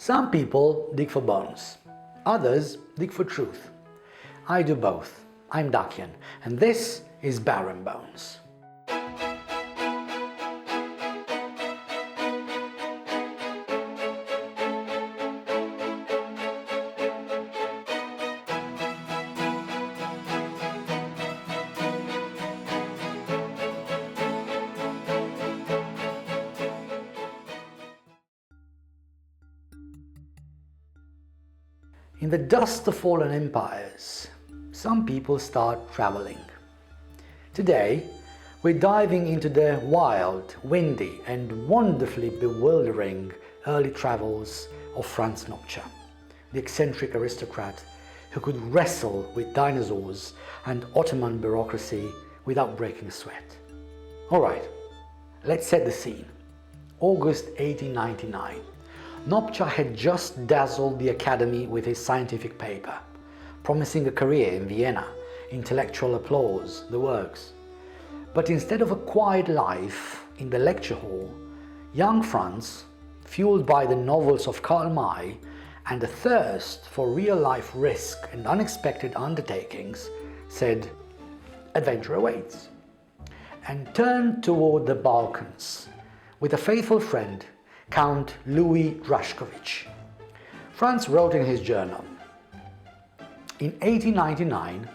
Some people dig for bones, others dig for truth. I do both. I'm Dakian, and this is Baron Bones. In the dust of fallen empires, some people start traveling. Today, we're diving into the wild, windy and wonderfully bewildering early travels of Franz Nopcsa, the eccentric aristocrat who could wrestle with dinosaurs and Ottoman bureaucracy without breaking a sweat. Alright, let's set the scene. August 1899. Nopcsa had just dazzled the academy with his scientific paper, promising a career in Vienna, intellectual applause, the works. But instead of a quiet life in the lecture hall, young Franz, fueled by the novels of Karl May and a thirst for real-life risk and unexpected undertakings, said, "Adventure awaits," and turned toward the Balkans with a faithful friend, Count Louis Drašković. Franz wrote in his journal, "In 1899,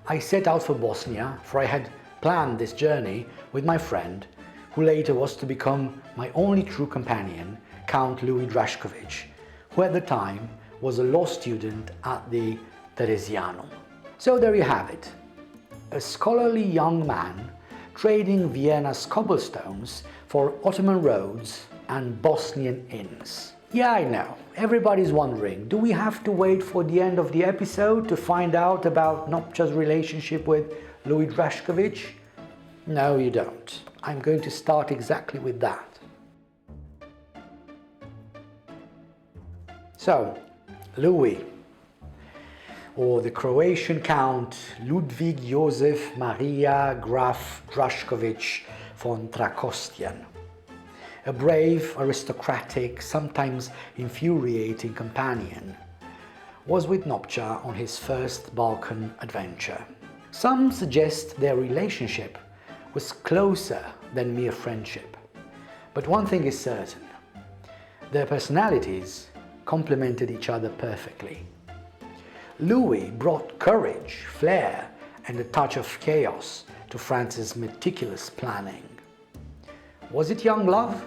I set out for Bosnia, for I had planned this journey with my friend, who later was to become my only true companion, Count Louis Drašković, who at the time was a law student at the Theresianum." So there you have it, a scholarly young man trading Vienna's cobblestones for Ottoman roads and Bosnian inns. Yeah, I know, everybody's wondering, do we have to wait for the end of the episode to find out about Nopcsa's relationship with Louis Drašković? No, you don't. I'm going to start exactly with that. So, Louis, or the Croatian Count Ludwig Josef Maria Graf Drašković von Trakostian, a brave, aristocratic, sometimes infuriating companion, was with Nopcsa on his first Balkan adventure. Some suggest their relationship was closer than mere friendship. But one thing is certain, their personalities complemented each other perfectly. Louis brought courage, flair, and a touch of chaos to Franz's meticulous planning. Was it young love?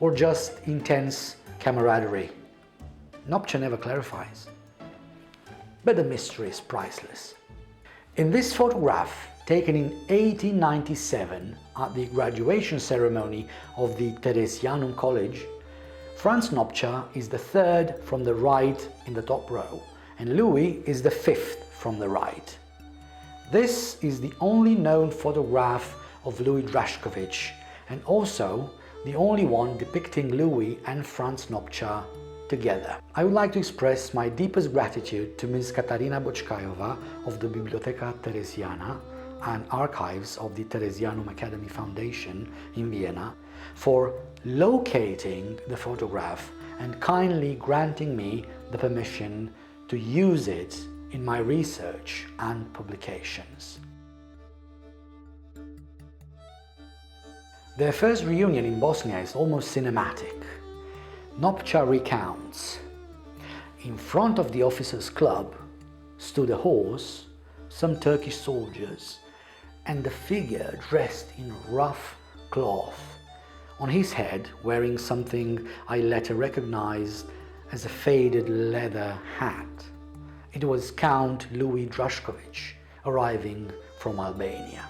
Or just intense camaraderie? Nopcsa never clarifies. But the mystery is priceless. In this photograph, taken in 1897 at the graduation ceremony of the Theresianum College, Franz Nopcsa is the third from the right in the top row, and Louis is the fifth from the right. This is the only known photograph of Louis Drašković, and also the only one depicting Louis and Franz Nopcsa together. I would like to express my deepest gratitude to Ms. Katarina Bočkajova of the Biblioteca Theresiana and Archives of the Theresianum Academy Foundation in Vienna for locating the photograph and kindly granting me the permission to use it in my research and publications. Their first reunion in Bosnia is almost cinematic. Nopcsa recounts, "In front of the officers' club stood a horse, some Turkish soldiers, and a figure dressed in rough cloth, on his head wearing something I later recognized as a faded leather hat. It was Count Louis Drašković, arriving from Albania."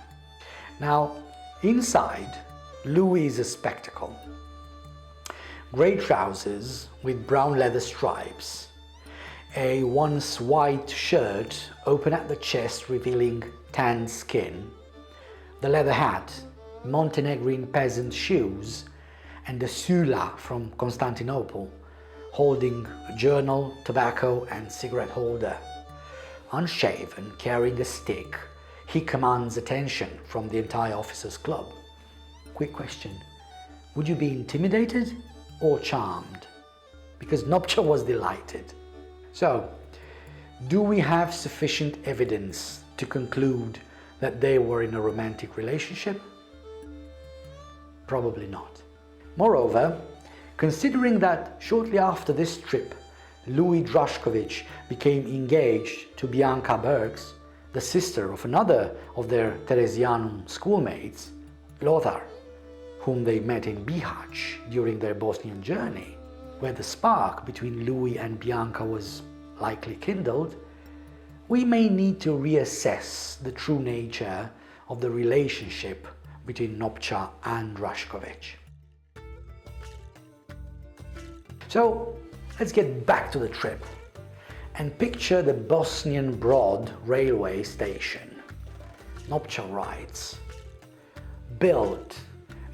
Now, inside, Louis is a spectacle. Grey trousers with brown leather stripes, a once white shirt open at the chest revealing tanned skin, the leather hat, Montenegrin peasant shoes, and a sula from Constantinople, holding a journal, tobacco and cigarette holder. Unshaven, carrying a stick, he commands attention from the entire officers' club. Quick question, would you be intimidated or charmed? because Nopcsa was delighted. So, do we have sufficient evidence to conclude that they were in a romantic relationship? Probably not. Moreover, considering that shortly after this trip, Louis Drašković became engaged to Bianca Bergs, the sister of another of their Theresianum schoolmates, Lothar, whom they met in Bihać during their Bosnian journey, where the spark between Louis and Bianca was likely kindled, we may need to reassess the true nature of the relationship between Nopcsa and Drašković. So let's get back to the trip and picture the Bosnian Broad railway station. Nopcsa writes, built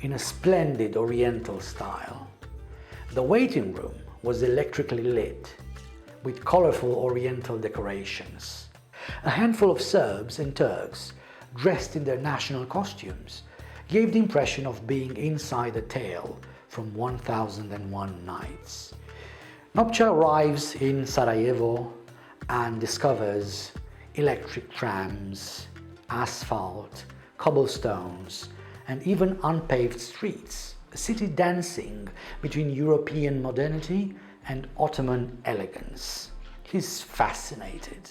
in a splendid oriental style. The waiting room was electrically lit with colorful oriental decorations. A handful of Serbs and Turks, dressed in their national costumes, gave the impression of being inside a tale from 1001 Nights. Nopcsa arrives in Sarajevo and discovers electric trams, asphalt, cobblestones, and even unpaved streets, a city dancing between European modernity and Ottoman elegance. He's fascinated.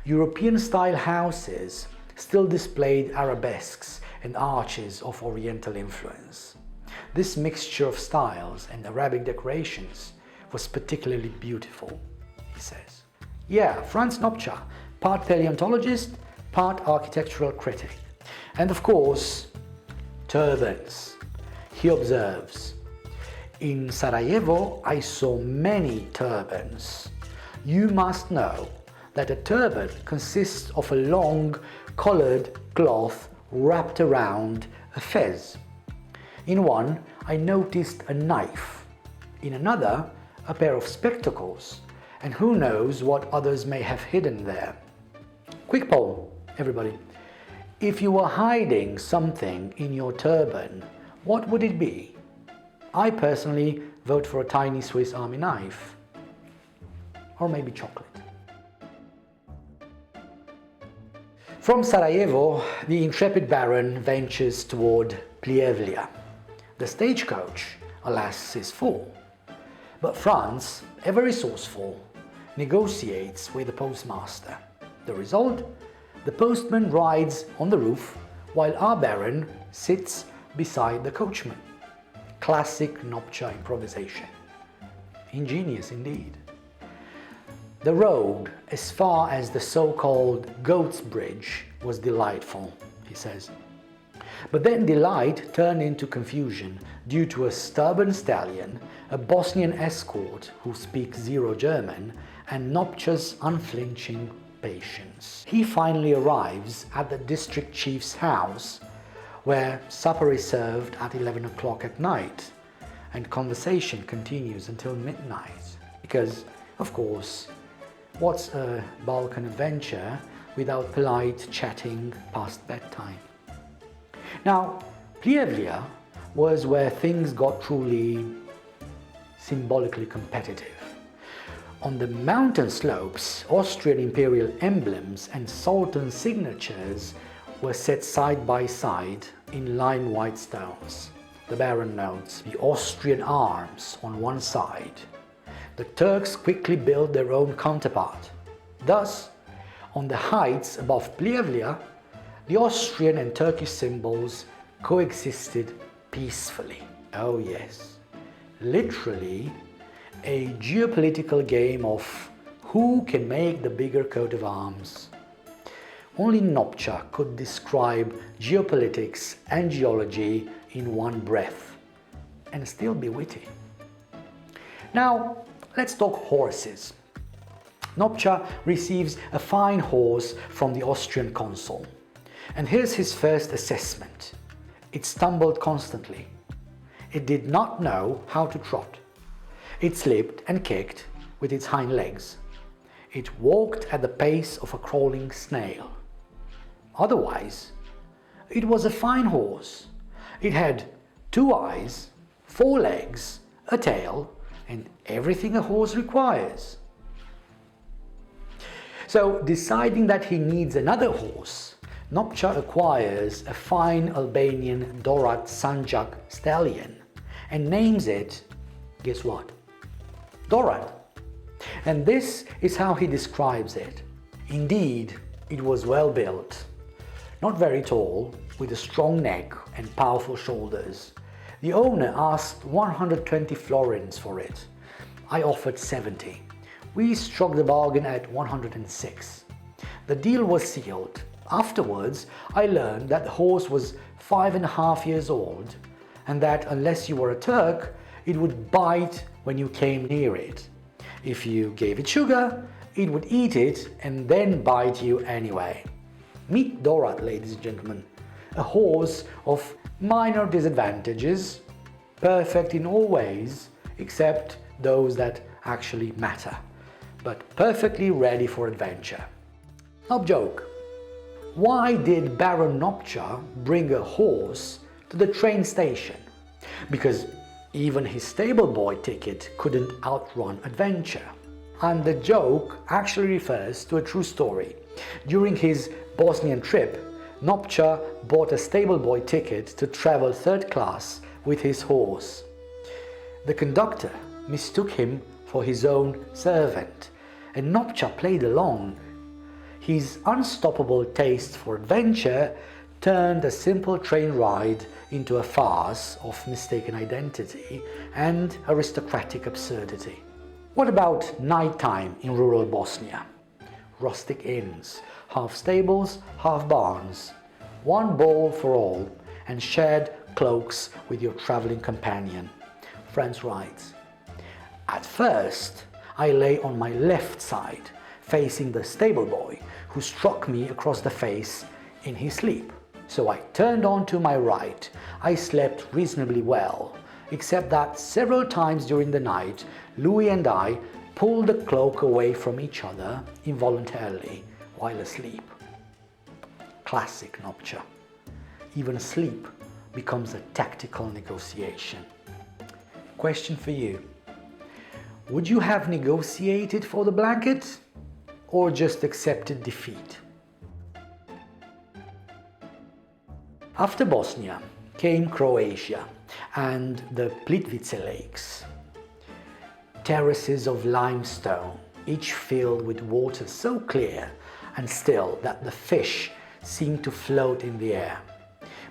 European-style houses still displayed arabesques and arches of Oriental influence. This mixture of styles and Arabic decorations was particularly beautiful, he says. Yeah, Franz Nopcsa, part paleontologist, part architectural critic. And of course, turbans. He observes, in Sarajevo I saw many turbans. You must know that a turban consists of a long colored cloth wrapped around a fez. In one I noticed a knife, in another a pair of spectacles, and who knows what others may have hidden there. Quick poll, everybody. If you were hiding something in your turban, what would it be? I personally vote for a tiny Swiss Army knife. Or maybe chocolate. From Sarajevo, the intrepid Baron ventures toward Pljevlja. The stagecoach, alas, is full. But Franz, ever resourceful, negotiates with the postmaster. The result? The postman rides on the roof while our Baron sits beside the coachman. Classic Nopcsa improvisation. Ingenious indeed. The road as far as the so-called Goat's Bridge was delightful, he says. But then delight turned into confusion due to a stubborn stallion, a Bosnian escort who speaks zero German, and Nopcsa's unflinching patience. He finally arrives at the district chief's house, where supper is served at 11 o'clock at night, and conversation continues until midnight. Because, of course, what's a Balkan adventure without polite chatting past bedtime? Now, Pljevlja was where things got truly symbolically competitive. On the mountain slopes, Austrian imperial emblems and sultan signatures were set side by side in lime white stones. The Baron notes the Austrian arms on one side. The Turks quickly built their own counterpart. Thus, on the heights above Pljevlja, the Austrian and Turkish symbols coexisted peacefully. Oh yes, literally a geopolitical game of who can make the bigger coat of arms. Only Nopcsa could describe geopolitics and geology in one breath and still be witty. Now, let's talk horses. Nopcsa receives a fine horse from the Austrian consul. And here's his first assessment. It stumbled constantly. It did not know how to trot. It slipped and kicked with its hind legs. It walked at the pace of a crawling snail. Otherwise, it was a fine horse. It had 2 eyes, 4 legs, a tail, and everything a horse requires. So, deciding that he needs another horse, Nopcsa acquires a fine Albanian Dorad Sanjak stallion and names it, guess what? Dorad. And this is how he describes it. Indeed, it was well built, not very tall, with a strong neck and powerful shoulders. The owner asked 120 florins for it. I offered 70. We struck the bargain at 106. The deal was sealed. Afterwards, I learned that the horse was 5.5 years old, and that unless you were a Turk, it would bite when you came near it. If you gave it sugar, it would eat it and then bite you anyway. Meet Dorad, ladies and gentlemen, a horse of minor disadvantages, perfect in all ways except those that actually matter, but perfectly ready for adventure. No joke. Why did Baron Nopcsa bring a horse to the train station? Because even his stable boy ticket couldn't outrun adventure. And the joke actually refers to a true story. During his Bosnian trip, Nopcsa bought a stable boy ticket to travel third class with his horse. The conductor mistook him for his own servant, and Nopcsa played along. His unstoppable taste for adventure turned a simple train ride into a farce of mistaken identity and aristocratic absurdity. What about nighttime in rural Bosnia? Rustic inns, half stables, half barns, one bowl for all, and shared cloaks with your traveling companion. Franz writes, "At first, I lay on my left side, facing the stable boy, who struck me across the face in his sleep. So I turned on to my right. I slept reasonably well, except that several times during the night, Louis and I pulled the cloak away from each other involuntarily while asleep." Classic Nopcsa. Even sleep becomes a tactical negotiation. Question for you. Would you have negotiated for the blanket or just accepted defeat? After Bosnia came Croatia and the Plitvice Lakes. Terraces of limestone, each filled with water so clear and still that the fish seemed to float in the air.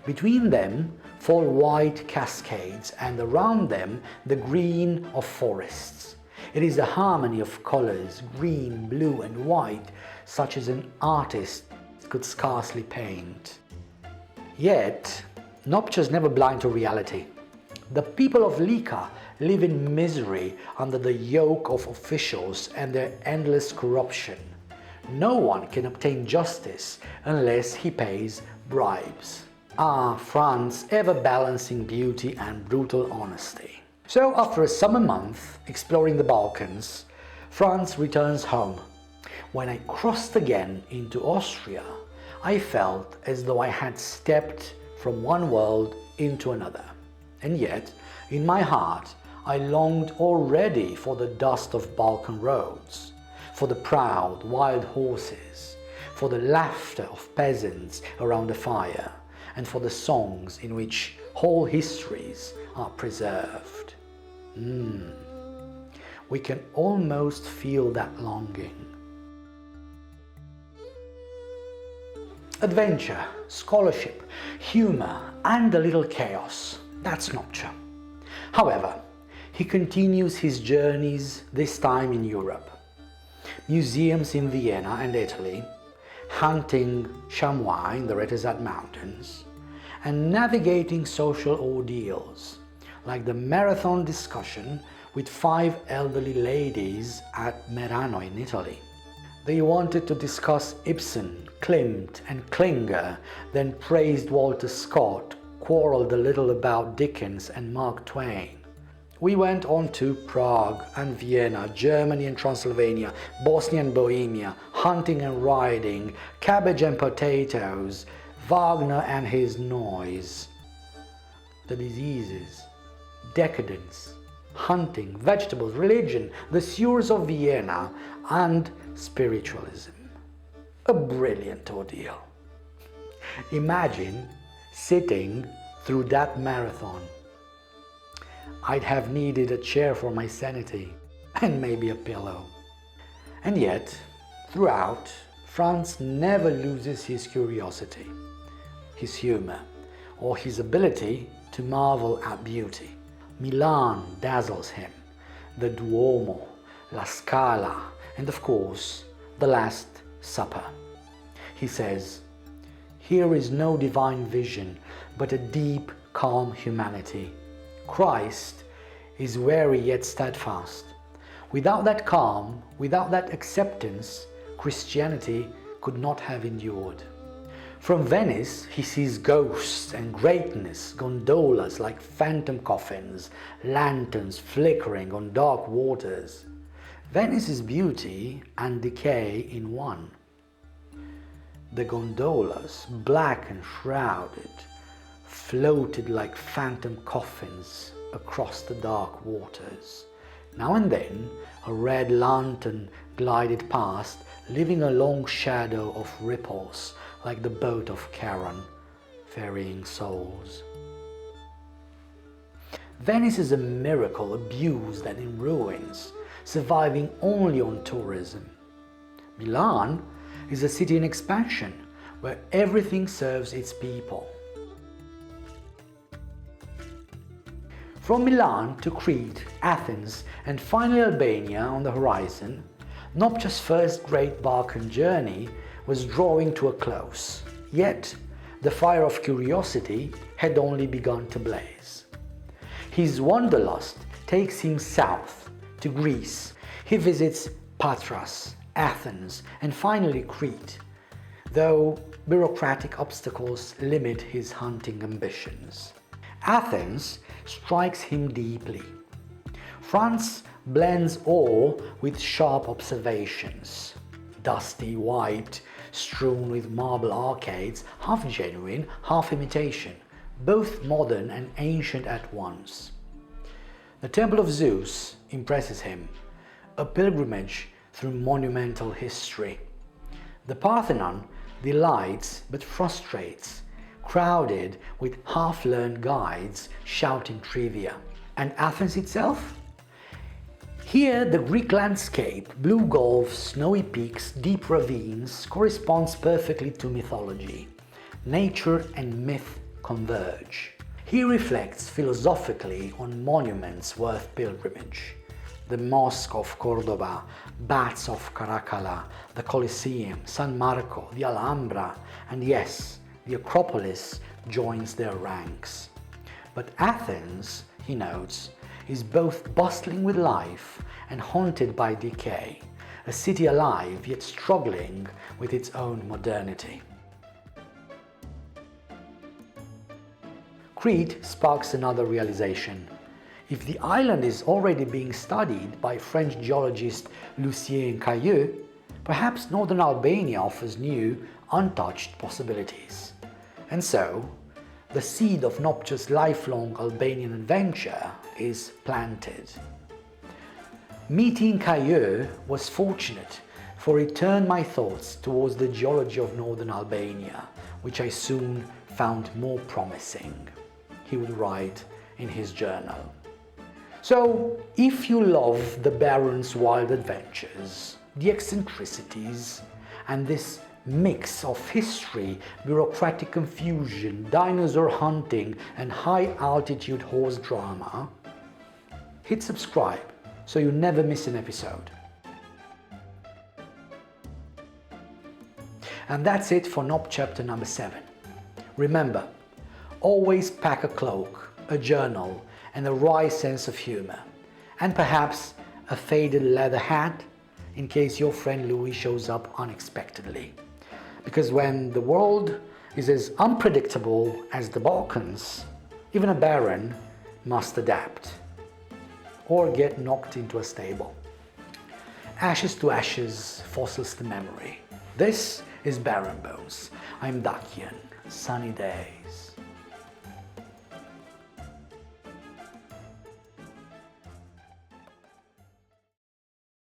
Between them fall white cascades, and around them the green of forests. It is a harmony of colors, green, blue and white, such as an artist could scarcely paint. Yet, Nopcsa is never blind to reality. The people of Lika live in misery under the yoke of officials and their endless corruption. No one can obtain justice unless he pays bribes. Ah, France, ever balancing beauty and brutal honesty. So after a summer month exploring the Balkans, Franz returns home. When I crossed again into Austria, I felt as though I had stepped from one world into another. And yet, in my heart, I longed already for the dust of Balkan roads, for the proud wild horses, for the laughter of peasants around a fire, and for the songs in which whole histories are preserved. We can almost feel that longing. Adventure, scholarship, humor, and a little chaos. That's Nopcsa. However, he continues his journeys, this time in Europe. Museums in Vienna and Italy, hunting chamois in the Retezat Mountains, and navigating social ordeals, like the marathon discussion with 5 elderly ladies at Merano in Italy. They wanted to discuss Ibsen, Klimt and Klinger, then praised Walter Scott, quarreled a little about Dickens and Mark Twain. We went on to Prague and Vienna, Germany and Transylvania, Bosnia and Bohemia, hunting and riding, cabbage and potatoes, Wagner and his noise, the diseases, decadence, hunting, vegetables, religion, the sewers of Vienna, and spiritualism. A brilliant ordeal. Imagine sitting through that marathon. I'd have needed a chair for my sanity and maybe a pillow. And yet, throughout, Franz never loses his curiosity, his humor, or his ability to marvel at beauty. Milan dazzles him, the Duomo, La Scala, and of course, the Last Supper. He says, "Here is no divine vision, but a deep, calm humanity. Christ is wary yet steadfast. Without that calm, without that acceptance, Christianity could not have endured." From Venice, he sees ghosts and greatness, gondolas like phantom coffins, lanterns flickering on dark waters. Venice is beauty and decay in one. The gondolas, black and shrouded, floated like phantom coffins across the dark waters. Now and then, a red lantern glided past, leaving a long shadow of ripples like the boat of Charon, ferrying souls. Venice is a miracle abused and in ruins, surviving only on tourism. Milan is a city in expansion, where everything serves its people. From Milan to Crete, Athens, and finally Albania on the horizon, Nopcsa's first great Balkan journey was drawing to a close. Yet, the fire of curiosity had only begun to blaze. His wanderlust takes him south to Greece. He visits Patras, Athens, and finally Crete, though bureaucratic obstacles limit his hunting ambitions. Athens strikes him deeply. Franz blends awe with sharp observations. Dusty white, strewn with marble arcades, half genuine, half imitation, both modern and ancient at once. The Temple of Zeus impresses him, a pilgrimage through monumental history. The Parthenon delights but frustrates, crowded with half-learned guides shouting trivia. And Athens itself? Here, the Greek landscape, blue gulfs, snowy peaks, deep ravines, corresponds perfectly to mythology. Nature and myth converge. He reflects philosophically on monuments worth pilgrimage. The Mosque of Cordoba, Baths of Caracalla, the Colosseum, San Marco, the Alhambra, and yes, the Acropolis joins their ranks. But Athens, he notes, is both bustling with life and haunted by decay, a city alive yet struggling with its own modernity. Crete sparks another realization. If the island is already being studied by French geologist Lucien Cailleux, perhaps northern Albania offers new, untouched possibilities. And so, the seed of Nopcsa's lifelong Albanian adventure is planted. Meeting Cailleux was fortunate, for it turned my thoughts towards the geology of northern Albania, which I soon found more promising, he would write in his journal. So, if you love the Baron's wild adventures, the eccentricities, and this mix of history, bureaucratic confusion, dinosaur hunting, and high-altitude horse drama, hit subscribe so you never miss an episode. And that's it for NOP chapter number 7. Remember, always pack a cloak, a journal, and a wry sense of humor, and perhaps a faded leather hat in case your friend Louis shows up unexpectedly. Because when the world is as unpredictable as the Balkans, even a baron must adapt or get knocked into a stable. Ashes to ashes, fossils to memory. This is Baron Bones. I'm Dakian. Sunny days.